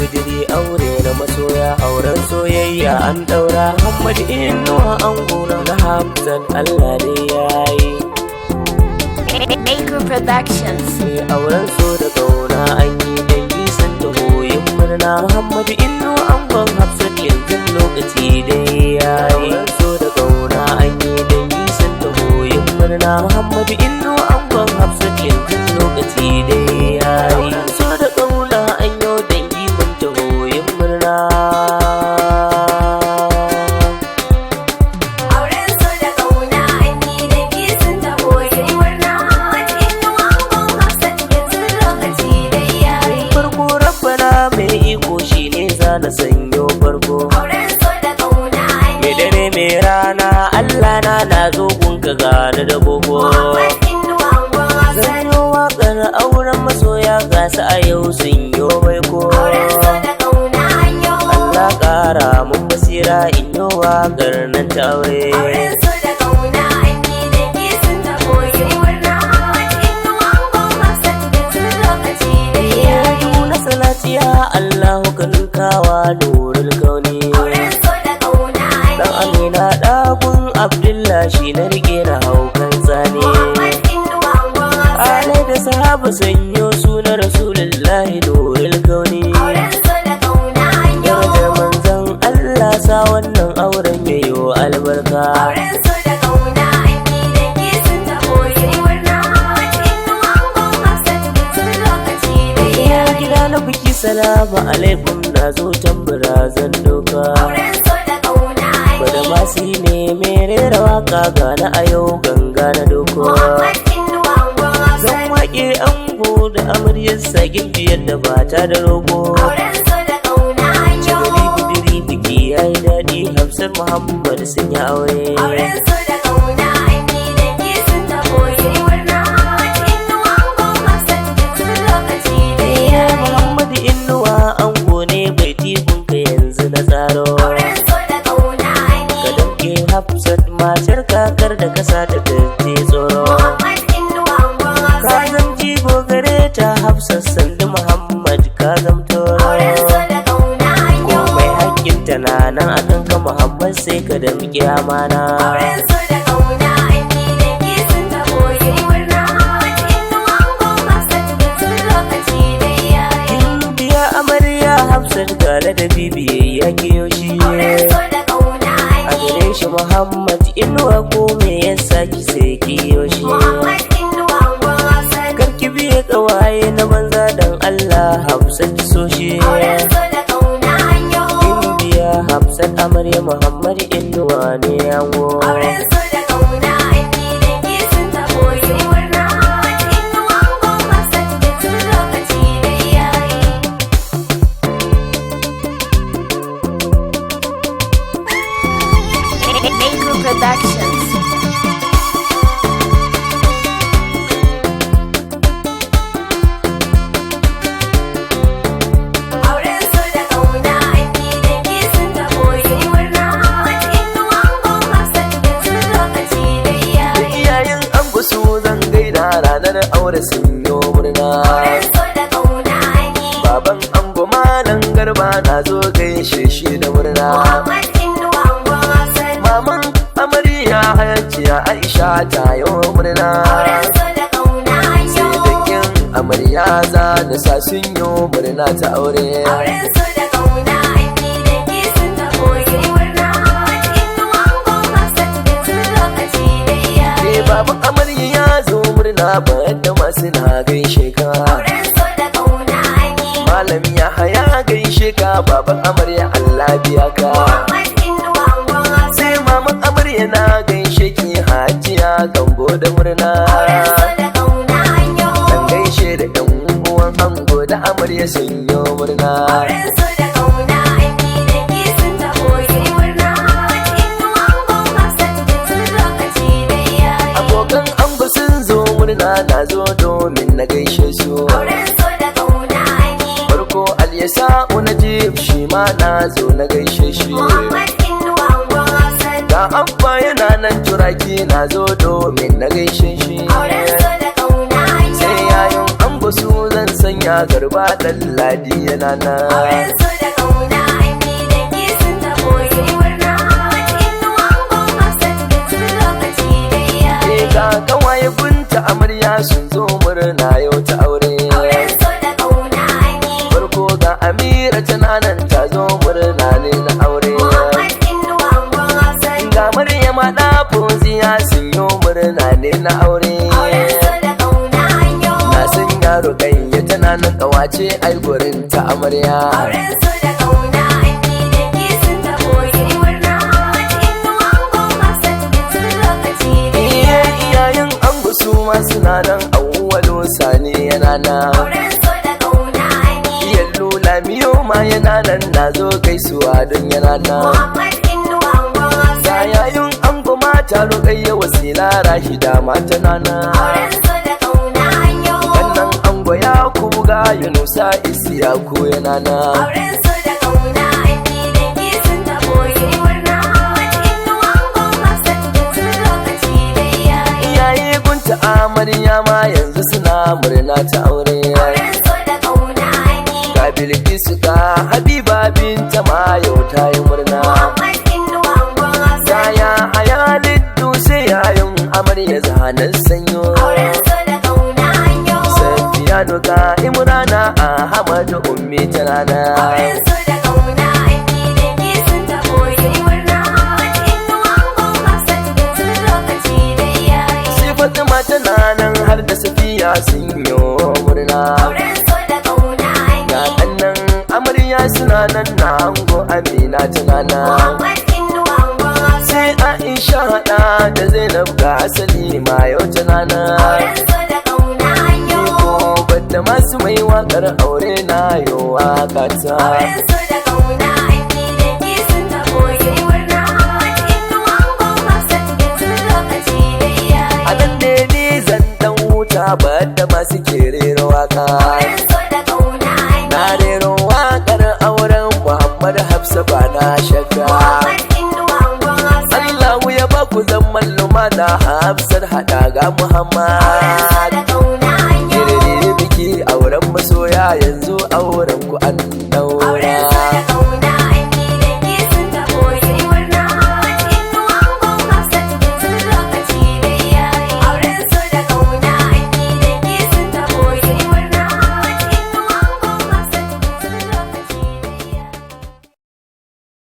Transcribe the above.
bidiri aure na masoya auren soyayya an daura Muhammad Inuwa angona na Hafsat Allah ne yayi Maker Productions. sai auren so da kauna an yi dangi sun taho yin murna Muhammad Inuwa angon Hafsat yanzu lokaci dai yayi auren so da kauna an yi dangi sun taho yin murna Muhammad Inuwa angon Hafsat yanzu lokaci dai yayi auren so da kauna an yi dangi mun taho yin murna na sanyo farko me dare me rana Allah na zo gunka gane da gogo zanyo waƙar auren masoya gasa a yau sun yo mai ko Allah ƙara mun basira in yi waƙar nan ta aure Allahu kaninkawa nurul kauni dan Amina ɗagun Abdullah shi na rike na haukan zane alai da sahaba sanyo sunan Rasulullahi nurul kauni darajar manzon Allah sa wannan auren yayo albarka na biki salamu alaikum na zo tambura zan doka bada masu ne mere waka gana a yau ganga na doko zan waƙe ango da amaryarsa gimbiyar da bata da rogo jigiri budiri biki ya yi daɗi Hafsat Muhammad sun yi aure Hafsat matar kakar da kasa ta tafi tsoro ka zam jigo gare ta Hafsat sandu Muhammad ka zam toro komai hakkinta na nan akan ka Muhammad sai ka da muke amana biya amarya Hafsat gale da bibiye ya kiyo shi shi Muhammad Inuwa ko me yasa ki sai kiyo shi karki biye kawaye na banza dan Allah Hafsat ki so shi biya Hafsat amarya Muhammad Inuwa ne yango Productions. Iyayen ango su zan gaida ranar aure sun yo murna baban ango malam garba na zo gaishe shi da murna maman amarya hayaciya Aisha ta yi murna sai dangin amarya za da sa sun yi murna ta aure baban amarya ya zo murna bayan da masu na gaishe ka malami ya haya gaishe ka baban amarya Allah biya ka sai maman amarya na gaishe ki hajiya gambo da murna dan gaishe da ɗan uwan ango da amarya sun yi murna abokan ango sun zo murna na zo domin na gaishe su farko Alyasa Unajib shi ma na zo na gaishe shi ga abba yana nan turaki na zo domin na gaishe shi sai yayin ango su zan sanya garba ɗan ladi yana nan. Auren so da ƙauna an yi dangi sun taho yi murna. Inuwa angon Hafsat yanzu lokaci dai yayi. Ga kawaye gunta amarya sun zo murna yau ta aure. Auren so da ƙauna an yi. Farko ga Amira tana nan ta zo murna ne na aure. Muhammad Inuwa angon Hafsat. Ga Maryama da Fauziya sun yi murna ne na aure. Auren so da ƙauna an yi. Na san yaro kayya tana nan kawace ai gurin ta amarya. Auren so da ƙauna an yi dangi sun taho yi murna. Inuwa angon Hafsat yanzu lokaci dai yayi. Iyayen ango su ma suna nan awwalo sani yana nan. Auren so da ƙauna an yi. Yallo lamiyo ma yana nan na zo gaisuwa don yana nan. Muhammad Inuwa angon Hafsat. Ga yayin ango mata rukayya wasila rashida ma tana nan. Auren so da ƙauna an yi. Wannan ango ya kuga Yunusa Isiyaku yana nan. Auren so da ƙauna an yi dangi sun taho yi murna. Inuwa angon Hafsat yanzu lokaci dai yayi. Iyaye gunta amarya ma yanzu suna murna ta aure. Auren so da ƙauna an yi. Ga Bilkisu ga Habiba binta ma yau ta yi murna. Muhammad Inuwa angon Hafsat. Yaya hayalin dutse yayin amarya zanen sanyo. Auren so da ƙauna an yi. Safiyanu ga Imrana Ahmadu ummi tana nan. Auren so da ƙauna an yi dangi sun taho yi murna. Inuwa angon Hafsat yanzu lokaci dai yayi. Sai Fatima tana nan har da Safiya sun yi murna. Auren so da ƙauna an Ga yi. kannan amarya suna nan na ango Amina tana nan. Muhammad Inuwa angon Hafsat. Sai Aisha hada da Zainab ga asali ma yau tana nan. Auren so da ƙauna an yi. Ko badda masu mai wakar aure na yau waka ta. Auren so da ƙauna an yi dangi sun taho yi murna. Inuwa angon Hafsat yanzu lokaci dai yayi. A nan ne ni zan dan huta badda masu ke rera waka. Auren so da ƙauna an Na yi. rera wakar auren Muhammad Hafsa ba na shakka. Muhammad Inuwa angon Hafsat. Allahu ya ba ku zaman lumana Hafsat hada ga Auren so Muhammad. da ƙauna an yi. Kiriri biki auren masoya yanzu auren ku an daura. Auren